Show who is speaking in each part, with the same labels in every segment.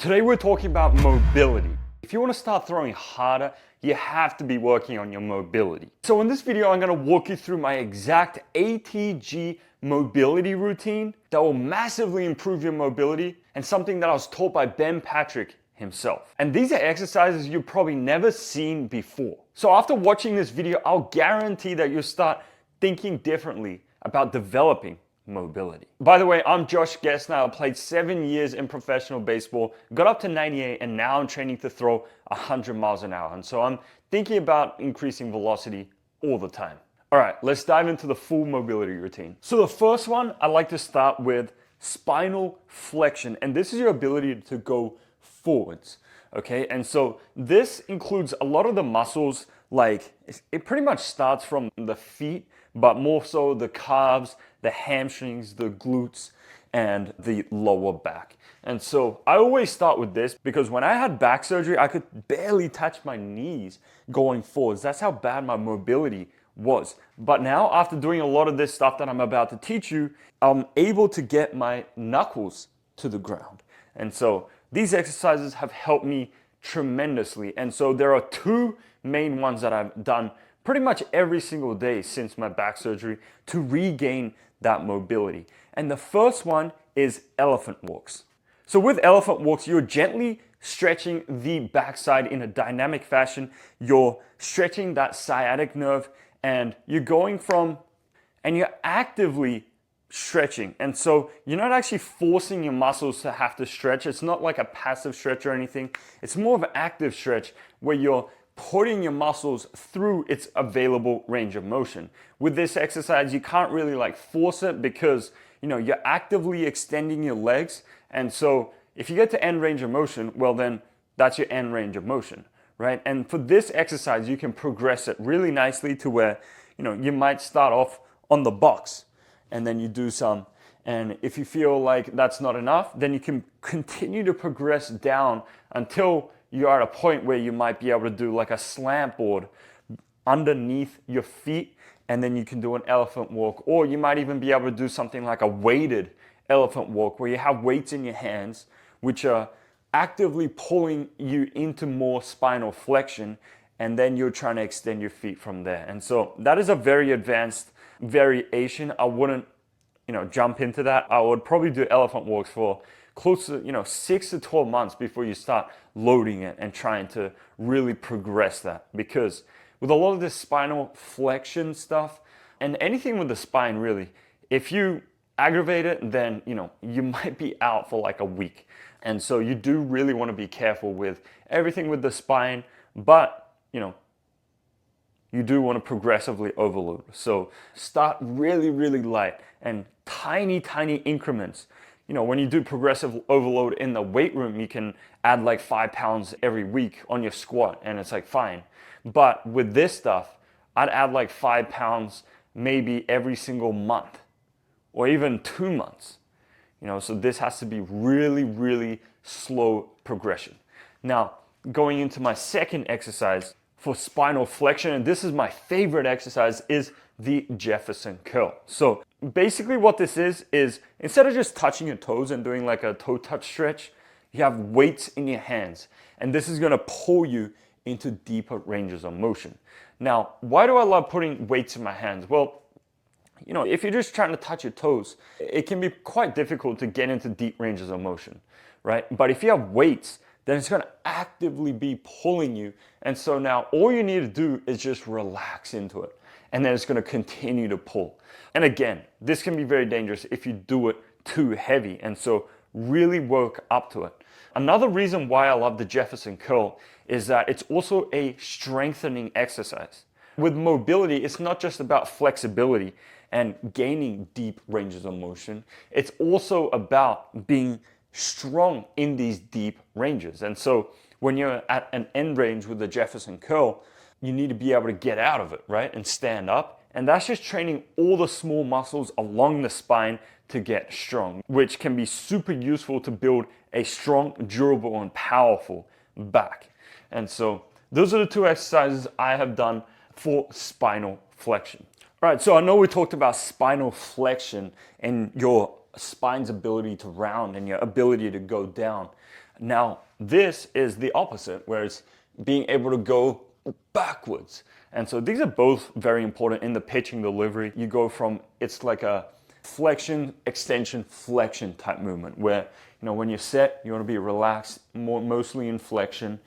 Speaker 1: Today we're talking about mobility. If you want to start throwing harder, you have to be working on your mobility. So in this video, I'm going to walk you through my exact ATG mobility routine that will massively improve your mobility, and something that I was taught by Ben Patrick himself. And these are exercises you've probably never seen before. So after watching this video, I'll guarantee that you'll start thinking differently about developing mobility. By the way, I'm Josh Gessner. I played 7 years in professional baseball, got up to 98, and now I'm training to throw 100 miles an hour. And so I'm thinking about increasing velocity all the time. All right, let's dive into the full mobility routine. So the first one, I like to start with spinal flexion. And this is your ability to go forwards, okay? And so this includes a lot of the muscles, like it pretty much starts from the feet, but more so the calves, the hamstrings, the glutes, and the lower back. And so I always start with this because when I had back surgery, I could barely touch my knees going forwards. That's how bad my mobility was. But now, after doing a lot of this stuff that I'm about to teach you, I'm able to get my knuckles to the ground. And so these exercises have helped me tremendously. And so there are two main ones that I've done pretty much every single day since my back surgery to regain that mobility. And the first one is elephant walks. So with elephant walks, you're gently stretching the backside in a dynamic fashion. You're stretching that sciatic nerve, and you're going from, and you're actively stretching. And so you're not actually forcing your muscles to have to stretch. It's not like a passive stretch or anything. It's more of an active stretch where you're putting your muscles through its available range of motion. With this exercise, you can't really like force it because, you know, you're actively extending your legs. And so if you get to end range of motion, well, then that's your end range of motion, right? And for this exercise, you can progress it really nicely to where, you know, you might start off on the box and then you do some. And if you feel like that's not enough, then you can continue to progress down until you're at a point where you might be able to do like a slant board underneath your feet, and then you can do an elephant walk. Or you might even be able to do something like a weighted elephant walk where you have weights in your hands, which are actively pulling you into more spinal flexion, and then you're trying to extend your feet from there. And so that is a very advanced variation. I wouldn't, jump into that. I would probably do elephant walks for close to 6 to 12 months before you start loading it and trying to really progress that. Because with a lot of this spinal flexion stuff and anything with the spine, really, if you aggravate it, then you might be out for like a week. And so you do really want to be careful with everything with the spine, but you do want to progressively overload. So start really, really light and tiny increments. When you do progressive overload in the weight room, you can add like 5 pounds every week on your squat, and it's like fine. But with this stuff, I'd add like 5 pounds maybe every single month or even 2 months. So this has to be really, really slow progression. Now, going into my second exercise for spinal flexion, and this is my favorite exercise, is the Jefferson Curl. So basically what this is instead of just touching your toes and doing like a toe touch stretch, you have weights in your hands, and this is gonna pull you into deeper ranges of motion. Now, why do I love putting weights in my hands? Well, if you're just trying to touch your toes, it can be quite difficult to get into deep ranges of motion, right? But if you have weights, then it's gonna actively be pulling you. And so now all you need to do is just relax into it. And then it's gonna continue to pull. And again, this can be very dangerous if you do it too heavy. And so really work up to it. Another reason why I love the Jefferson Curl is that it's also a strengthening exercise. With mobility, it's not just about flexibility and gaining deep ranges of motion. It's also about being strong in these deep ranges. And so when you're at an end range with the Jefferson Curl, you need to be able to get out of it, right? And stand up. And that's just training all the small muscles along the spine to get strong, which can be super useful to build a strong, durable, and powerful back. And so those are the two exercises I have done for spinal flexion. All right, so I know we talked about spinal flexion and your spine's ability to round and your ability to go down. Now, this is the opposite, where it's being able to go backwards. And so these are both very important in the pitching delivery. You go from, it's like a flexion, extension, flexion type movement where, when you're set, you want to be relaxed, mostly in flexion.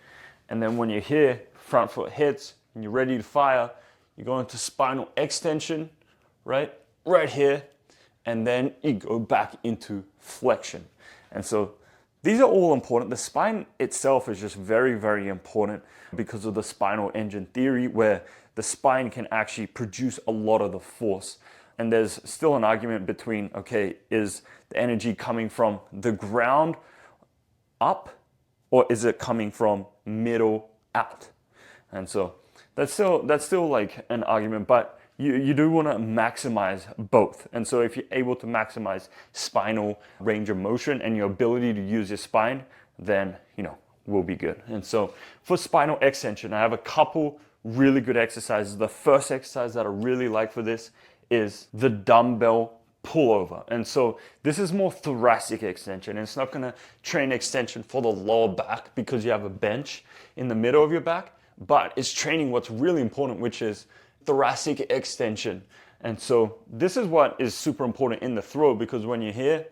Speaker 1: And then when you're here, front foot hits, and you're ready to fire, you go into spinal extension, right here, and then you go back into flexion. And so these are all important. The spine itself is just very, very important because of the spinal engine theory, where the spine can actually produce a lot of the force. And there's still an argument between, okay, is the energy coming from the ground up, or is it coming from middle out? And so that's still like an argument, but you do want to maximize both. And so if you're able to maximize spinal range of motion and your ability to use your spine, then we'll be good. And so for spinal extension, I have a couple really good exercises. The first exercise that I really like for this is the dumbbell pullover. And so this is more thoracic extension. And it's not going to train extension for the lower back because you have a bench in the middle of your back, but it's training what's really important, which is thoracic extension. And so this is what is super important in the throw, because when you're here,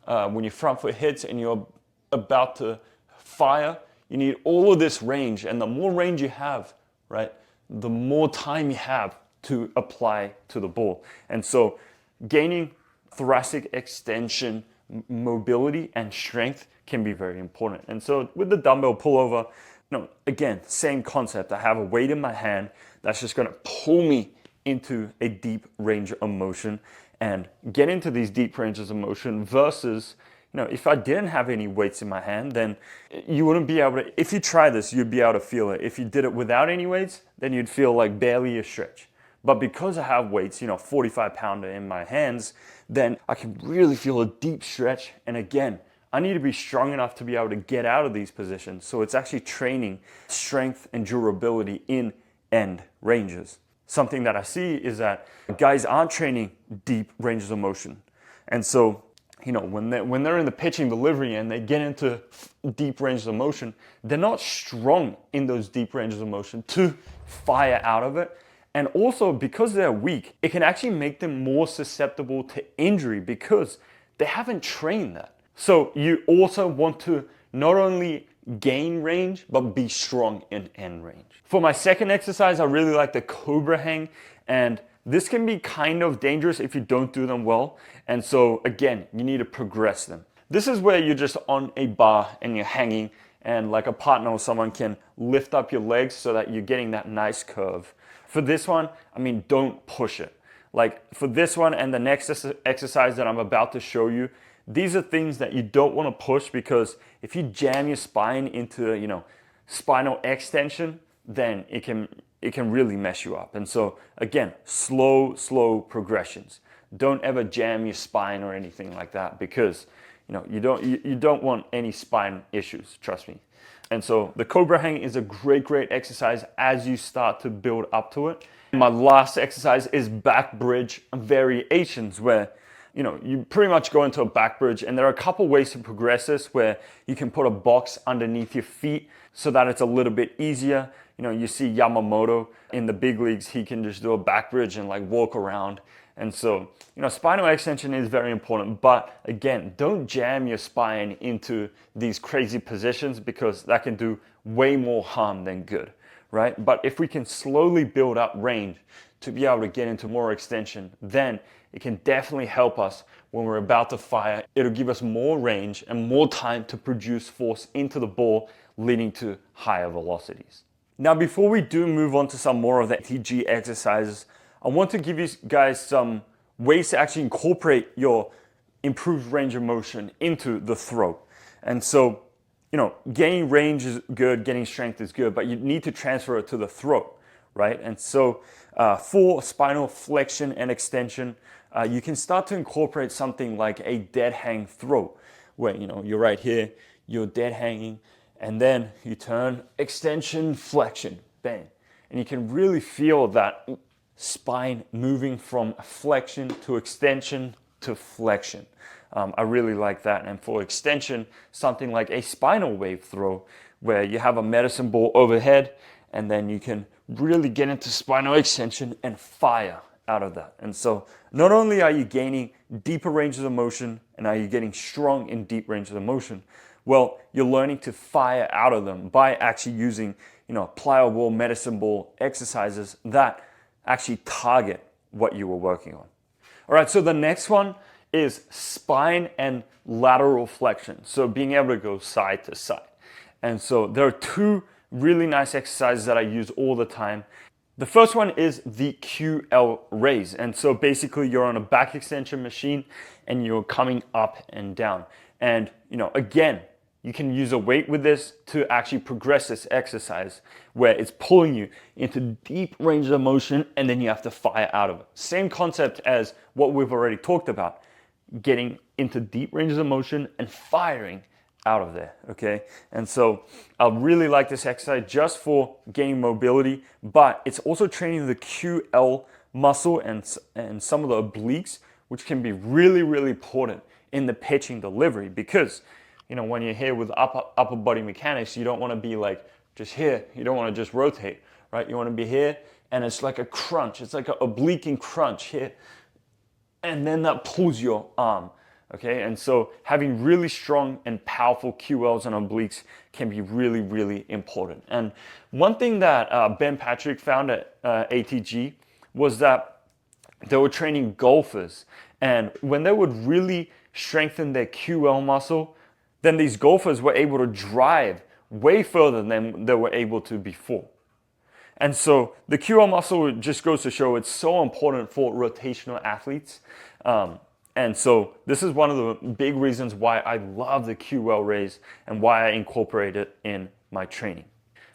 Speaker 1: when your front foot hits and you're about to fire, you need all of this range. And the more range you have, right, the more time you have to apply to the ball. And so gaining thoracic extension, mobility, and strength can be very important. And so with the dumbbell pullover, again, same concept. I have a weight in my hand that's just going to pull me into a deep range of motion and get into these deep ranges of motion versus, if I didn't have any weights in my hand, then you wouldn't be able to, if you try this, you'd be able to feel it. If you did it without any weights, then you'd feel like barely a stretch. But because I have weights, 45-pounder in my hands, then I can really feel a deep stretch. And again, I need to be strong enough to be able to get out of these positions. So it's actually training strength and durability in end ranges. Something that I see is that guys aren't training deep ranges of motion. And so, when they're in the pitching delivery and they get into deep ranges of motion, they're not strong in those deep ranges of motion to fire out of it. And also, because they're weak, it can actually make them more susceptible to injury because they haven't trained that. So you also want to not only gain range, but be strong in end range. For my second exercise, I really like the Cobra Hang, and this can be kind of dangerous if you don't do them well. And so again, you need to progress them. This is where you're just on a bar and you're hanging, and like a partner or someone can lift up your legs so that you're getting that nice curve. For this one, don't push it. Like for this one and the next exercise that I'm about to show you, these are things that you don't want to push, because if you jam your spine into, spinal extension, then it can really mess you up. And so again, slow progressions. Don't ever jam your spine or anything like that, because you don't want any spine issues, trust me. And so the Cobra Hang is a great exercise as you start to build up to it. My last exercise is back bridge variations, where you pretty much go into a back bridge, and there are a couple ways to progress this, where you can put a box underneath your feet so that it's a little bit easier. You see Yamamoto in the big leagues, he can just do a back bridge and like walk around. And so, spinal extension is very important, but again, don't jam your spine into these crazy positions, because that can do way more harm than good, right? But if we can slowly build up range to be able to get into more extension, then it can definitely help us when we're about to fire. It'll give us more range and more time to produce force into the ball, leading to higher velocities. Now, before we do move on to some more of the ATG exercises, I want to give you guys some ways to actually incorporate your improved range of motion into the throw. And so, gaining range is good, getting strength is good, but you need to transfer it to the throw, right? And so for spinal flexion and extension, you can start to incorporate something like a dead hang throw, where you're right here, you're dead hanging, and then you turn extension, flexion, bang. And you can really feel that spine moving from flexion to extension to flexion. I really like that. And for extension, something like a spinal wave throw, where you have a medicine ball overhead, and then you can really get into spinal extension and fire out of that. And so not only are you gaining deeper ranges of motion and are you getting strong in deep ranges of motion, well, you're learning to fire out of them by actually using, pliable medicine ball exercises that actually target what you were working on. All right, so the next one is spine and lateral flexion. So being able to go side to side. And so there are two really nice exercises that I use all the time. The first one is the QL raise. And so basically you're on a back extension machine and you're coming up and down. And, again, you can use a weight with this to actually progress this exercise where it's pulling you into deep ranges of motion and then you have to fire out of it. Same concept as what we've already talked about, getting into deep ranges of motion and firing out of there, okay? And so I really like this exercise just for gaining mobility, but it's also training the QL muscle and some of the obliques, which can be really, really important in the pitching delivery because, when you're here with upper body mechanics, you don't want to be like just here. You don't want to just rotate, right? You want to be here, and it's like a crunch. It's like an oblique and crunch here, and then that pulls your arm. Okay, and so having really strong and powerful QLs and obliques can be really, really important. And one thing that Ben Patrick found at ATG was that they were training golfers, and when they would really strengthen their QL muscle, then these golfers were able to drive way further than they were able to before. And so the QL muscle just goes to show it's so important for rotational athletes. And so this is one of the big reasons why I love the QL raise and why I incorporate it in my training.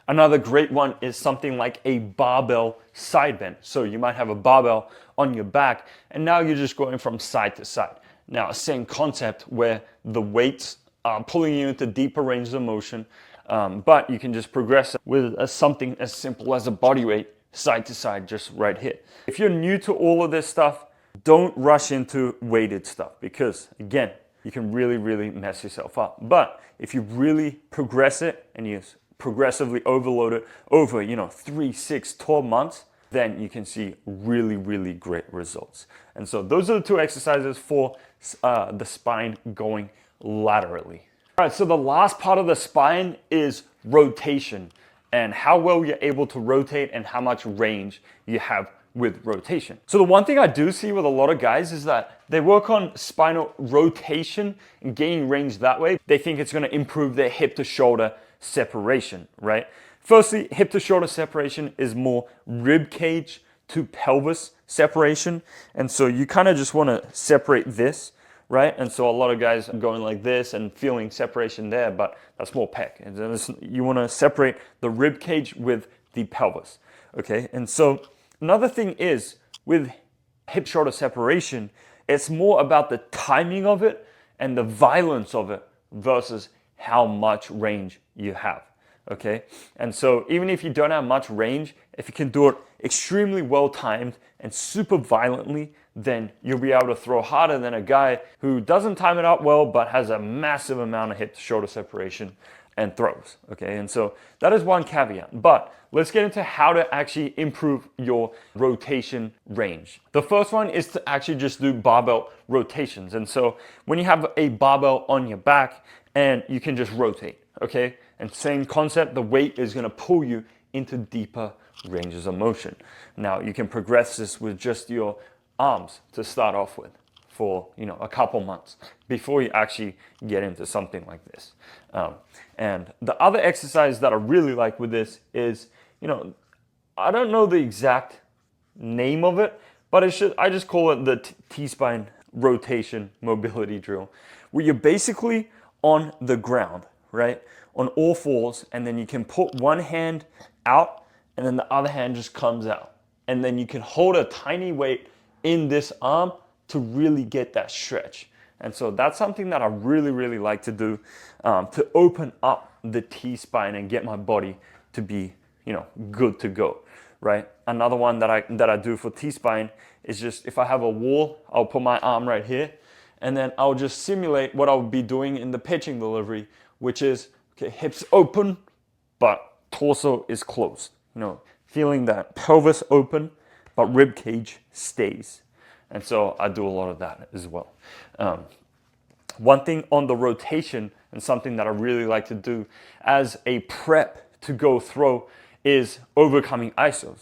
Speaker 1: Another great one is something like a barbell side bend. So you might have a barbell on your back and now you're just going from side to side. Now, same concept where the weights are pulling you into deeper ranges of motion, but you can just progress with something as simple as a body weight side to side just right here. If you're new to all of this stuff, don't rush into weighted stuff because, again, you can really, really mess yourself up. But if you really progress it and you progressively overload it over, 3, 6, 12 months, then you can see really, really great results. And so those are the two exercises for the spine going laterally. All right, so the last part of the spine is rotation and how well you're able to rotate and how much range you have with rotation. So the one thing I do see with a lot of guys is that they work on spinal rotation and gaining range that way. They think it's going to improve their hip to shoulder separation, right? Firstly, hip to shoulder separation is more rib cage to pelvis separation. And so you kind of just want to separate this, right? And so a lot of guys are going like this and feeling separation there, but that's more pec. And you want to separate the rib cage with the pelvis, okay? And so another thing is with hip shoulder separation, it's more about the timing of it and the violence of it versus how much range you have, okay? And so even if you don't have much range, if you can do it extremely well timed and super violently, then you'll be able to throw harder than a guy who doesn't time it out well but has a massive amount of hip to shoulder separation and throws, okay? And so that is one caveat. But let's get into how to actually improve your rotation range. The first one is to actually just do barbell rotations. And so when you have a barbell on your back and you can just rotate, okay? And same concept, the weight is gonna pull you into deeper ranges of motion. Now you can progress this with just your arms to start off with for a couple months before you actually get into something like this. And the other exercise that I really like with this is, I don't know the exact name of it, but I just call it the Tspine Rotation mobility drill, where you're basically on the ground, right? On all fours, and then you can put one hand out and then the other hand just comes out. And then you can hold a tiny weight in this arm to really get that stretch. And so that's something that I really, really like to do to open up the T-spine and get my body to be, good to go, right? Another one that I do for T-spine is just if I have a wall, I'll put my arm right here and then I'll just simulate what I'll be doing in the pitching delivery, which is, okay, hips open, but torso is closed. Feeling that pelvis open, but rib cage stays. And so I do a lot of that as well. One thing on the rotation, and something that I really like to do as a prep to go throw, is overcoming isos,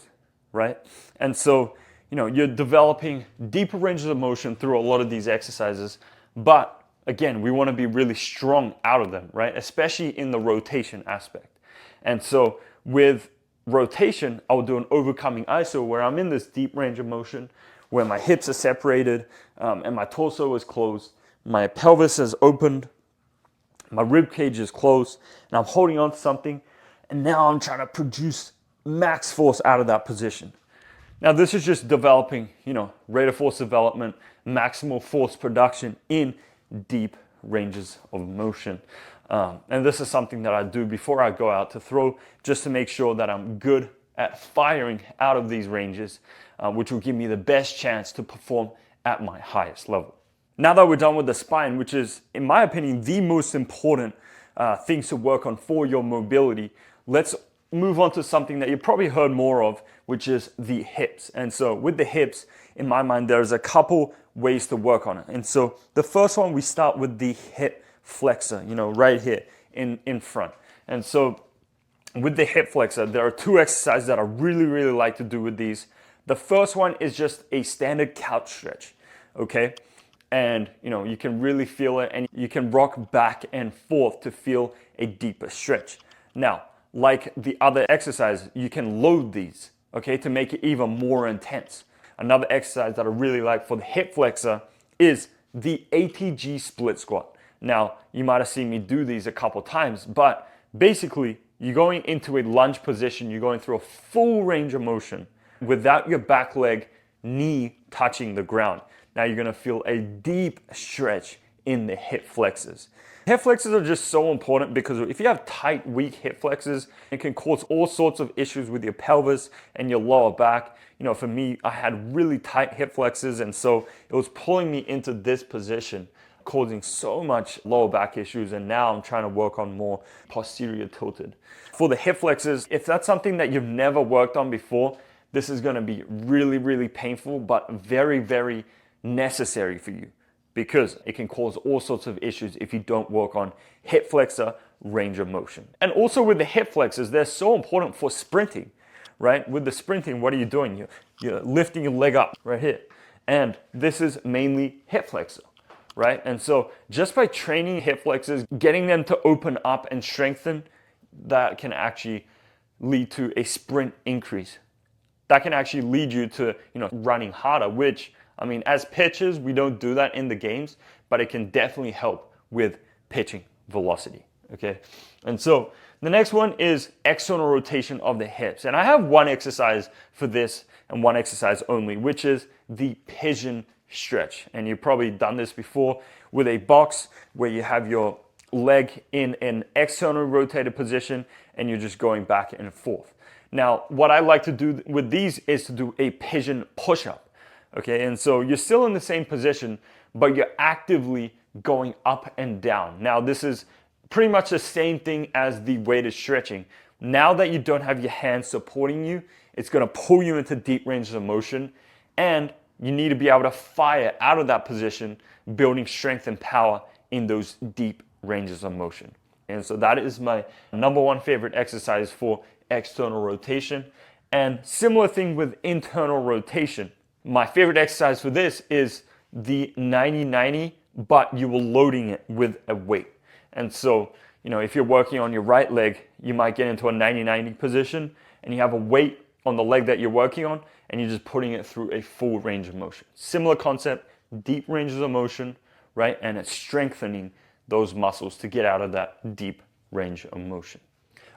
Speaker 1: right? And so, you're developing deeper ranges of motion through a lot of these exercises, but again, we want to be really strong out of them, right? Especially in the rotation aspect. And so with rotation, I'll do an overcoming iso where I'm in this deep range of motion, where my hips are separated and my torso is closed, my pelvis is opened, my rib cage is closed, and I'm holding on to something, and now I'm trying to produce max force out of that position. Now this is just developing, rate of force development, maximal force production in deep ranges of motion. And this is something that I do before I go out to throw, just to make sure that I'm good at firing out of these ranges, which will give me the best chance to perform at my highest level. Now that we're done with the spine, which is, in my opinion, the most important things to work on for your mobility, let's move on to something that you probably heard more of, which is the hips. And so with the hips, in my mind, there's a couple ways to work on it. And so the first one, we start with the hip flexor, right here in front. And so with the hip flexor, there are two exercises that I really, really like to do with these. The first one is just a standard couch stretch, okay? And you can really feel it, and you can rock back and forth to feel a deeper stretch. Now, like the other exercise, you can load these, okay, to make it even more intense. Another exercise that I really like for the hip flexor is the ATG split squat. Now, you might have seen me do these a couple times, but basically, you're going into a lunge position, you're going through a full range of motion without your back leg knee touching the ground. Now you're gonna feel a deep stretch in the hip flexors. Hip flexors are just so important because if you have tight, weak hip flexors, it can cause all sorts of issues with your pelvis and your lower back. For me, I had really tight hip flexors, and so it was pulling me into this position, causing so much lower back issues, and now I'm trying to work on more posterior tilted. For the hip flexors, if that's something that you've never worked on before, this is gonna be really, really painful, but very, very necessary for you, because it can cause all sorts of issues if you don't work on hip flexor range of motion. And also with the hip flexors, they're so important for sprinting, right? With the sprinting, what are you doing? You're lifting your leg up right here. And this is mainly hip flexor, right? And so just by training hip flexors, getting them to open up and strengthen, that can actually lead to a sprint increase. That can actually lead you to, running harder, which, as pitchers, we don't do that in the games, but it can definitely help with pitching velocity, okay? And so the next one is external rotation of the hips. And I have one exercise for this and one exercise only, which is the pigeon stretch. And you've probably done this before with a box where you have your leg in an external rotated position and you're just going back and forth. Now, what I like to do with these is to do a pigeon push-up. Okay, and so you're still in the same position, but you're actively going up and down. Now, this is pretty much the same thing as the weighted stretching. Now that you don't have your hands supporting you, it's gonna pull you into deep ranges of motion, and you need to be able to fire out of that position, building strength and power in those deep ranges of motion. And so that is my number one favorite exercise for external rotation. And similar thing with internal rotation. My favorite exercise for this is the 90-90, but you are loading it with a weight. And so, if you're working on your right leg, you might get into a 90-90 position and you have a weight on the leg that you're working on and you're just putting it through a full range of motion. Similar concept, deep ranges of motion, right? And it's strengthening those muscles to get out of that deep range of motion.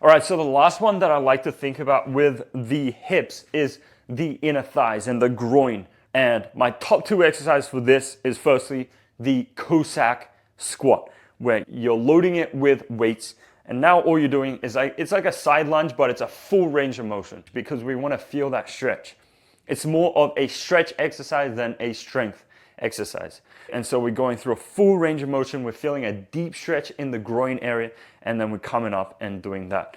Speaker 1: All right, so the last one that I like to think about with the hips is the inner thighs and the groin. And my top two exercises for this is firstly the Cossack squat, where you're loading it with weights. And now all you're doing is it's like a side lunge, but it's a full range of motion because we want to feel that stretch. It's more of a stretch exercise than a strength exercise. And so we're going through a full range of motion, we're feeling a deep stretch in the groin area, and then we're coming up and doing that.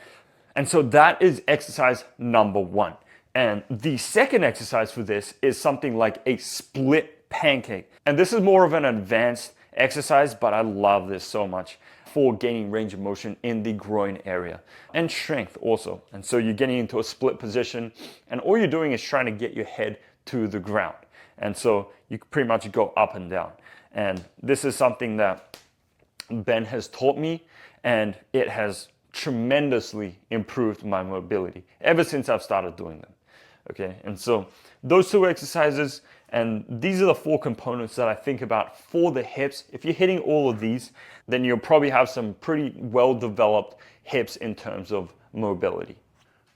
Speaker 1: And so that is exercise number 1. And the second exercise for this is something like a split pancake. And this is more of an advanced exercise, but I love this so much for gaining range of motion in the groin area and strength also. And so you're getting into a split position, and all you're doing is trying to get your head to the ground. And so you pretty much go up and down. And this is something that Ben has taught me, and it has tremendously improved my mobility ever since I've started doing them. Okay, and so those 2 exercises, and these are the 4 components that I think about for the hips. If you're hitting all of these, then you'll probably have some pretty well-developed hips in terms of mobility.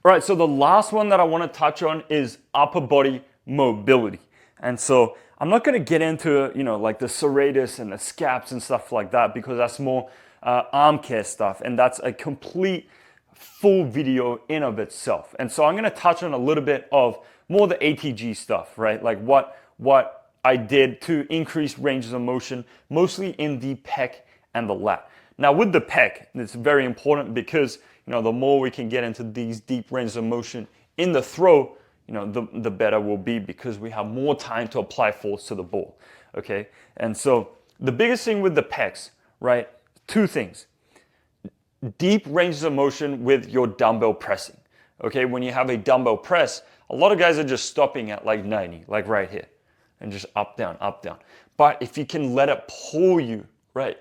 Speaker 1: All right, so the last one that I want to touch on is upper body mobility. And so I'm not going to get into, like the serratus and the scaps and stuff like that, because that's more arm care stuff, and that's a complete full video in of itself. And so I'm going to touch on a little bit of more the ATG stuff, right? Like what I did to increase ranges of motion, mostly in the pec and the lat. Now with the pec, it's very important because the more we can get into these deep ranges of motion in the throw, the better we'll be, because we have more time to apply force to the ball. Okay, and so the biggest thing with the pecs, right? 2 things. Deep ranges of motion with your dumbbell pressing. Okay, when you have a dumbbell press, a lot of guys are just stopping at like 90, like right here, and just up, down, up, down. But if you can let it pull you, right,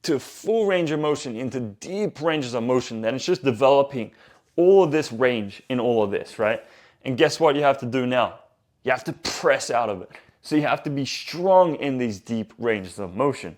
Speaker 1: to full range of motion, into deep ranges of motion, then it's just developing all of this range in all of this, right? And guess what you have to do now? You have to press out of it. So you have to be strong in these deep ranges of motion.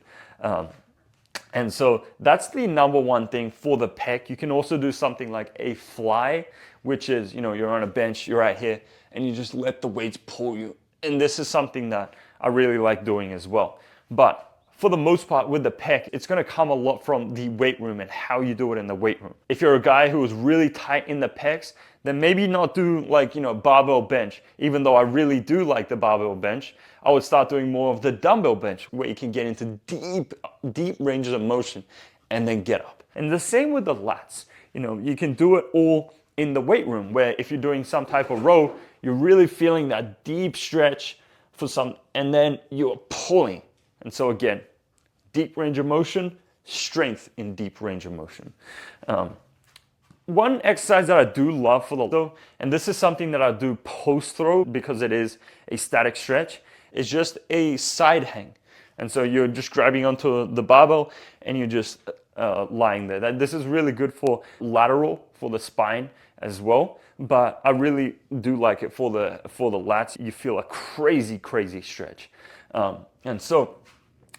Speaker 1: And so that's the number 1 thing for the pec. You can also do something like a fly, which is, you're on a bench, you're right here, and you just let the weights pull you. And this is something that I really like doing as well. But for the most part with the pec, it's going to come a lot from the weight room and how you do it in the weight room. If you're a guy who is really tight in the pecs, then maybe not do like, barbell bench. Even though I really do like the barbell bench, I would start doing more of the dumbbell bench, where you can get into deep ranges of motion and then get up. And the same with the lats. You can do it all in the weight room, where if you're doing some type of row, you're really feeling that deep stretch for some, and then you're pulling. And so again, deep range of motion, strength in deep range of motion. One exercise that I do love for the throw, and this is something that I do post throw because it is a static stretch, is just a side hang. And so you're just grabbing onto the barbell and you're just lying there. This is really good for lateral, for the spine as well. But I really do like it for the lats. You feel a crazy stretch. And so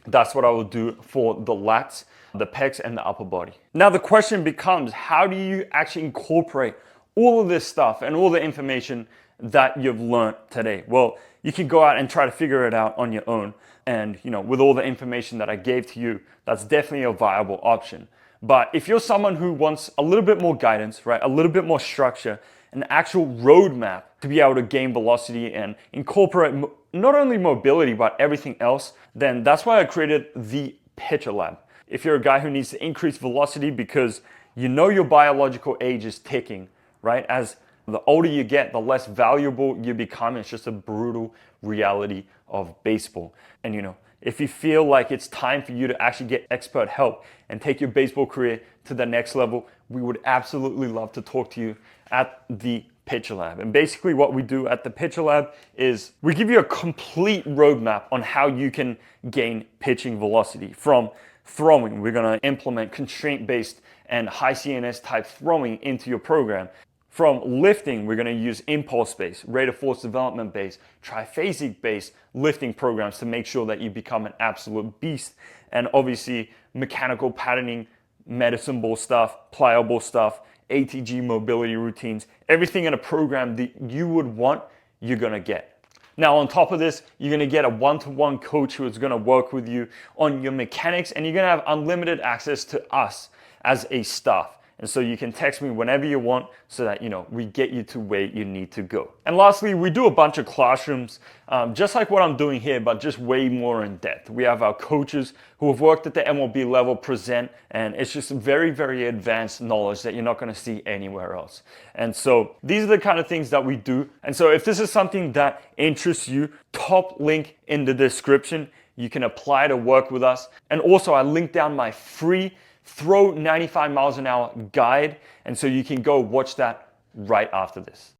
Speaker 1: that's what I will do for the lats, the pecs, and the upper body. Now the question becomes, how do you actually incorporate all of this stuff and all the information that you've learned today? Well, you can go out and try to figure it out on your own. And with all the information that I gave to you, that's definitely a viable option. But if you're someone who wants a little bit more guidance, right, a little bit more structure, an actual roadmap to be able to gain velocity and incorporate not only mobility, but everything else, then that's why I created the Pitcher Lab. If you're a guy who needs to increase velocity because your biological age is ticking, right? As the older you get, the less valuable you become. It's just a brutal reality of baseball. And if you feel like it's time for you to actually get expert help and take your baseball career to the next level, we would absolutely love to talk to you at the Pitcher Lab. And basically what we do at the Pitcher Lab is we give you a complete roadmap on how you can gain pitching velocity. From throwing, we're going to implement constraint-based and high CNS type throwing into your program. From lifting, we're going to use impulse-based, rate of force development-based, triphasic-based lifting programs to make sure that you become an absolute beast. And obviously, mechanical patterning, medicine ball stuff, pliable stuff, ATG mobility routines, everything in a program that you would want, you're going to get. Now, on top of this, you're going to get a one-to-one coach who is going to work with you on your mechanics, and you're going to have unlimited access to us as a staff. And so you can text me whenever you want so that, we get you to where you need to go. And lastly, we do a bunch of classrooms, just like what I'm doing here, but just way more in depth. We have our coaches who have worked at the MLB level present, and it's just very, very advanced knowledge that you're not going to see anywhere else. And so these are the kind of things that we do. And so if this is something that interests you, top link in the description. You can apply to work with us. And also I linked down my free Throw 95 miles an hour guide. And so you can go watch that right after this.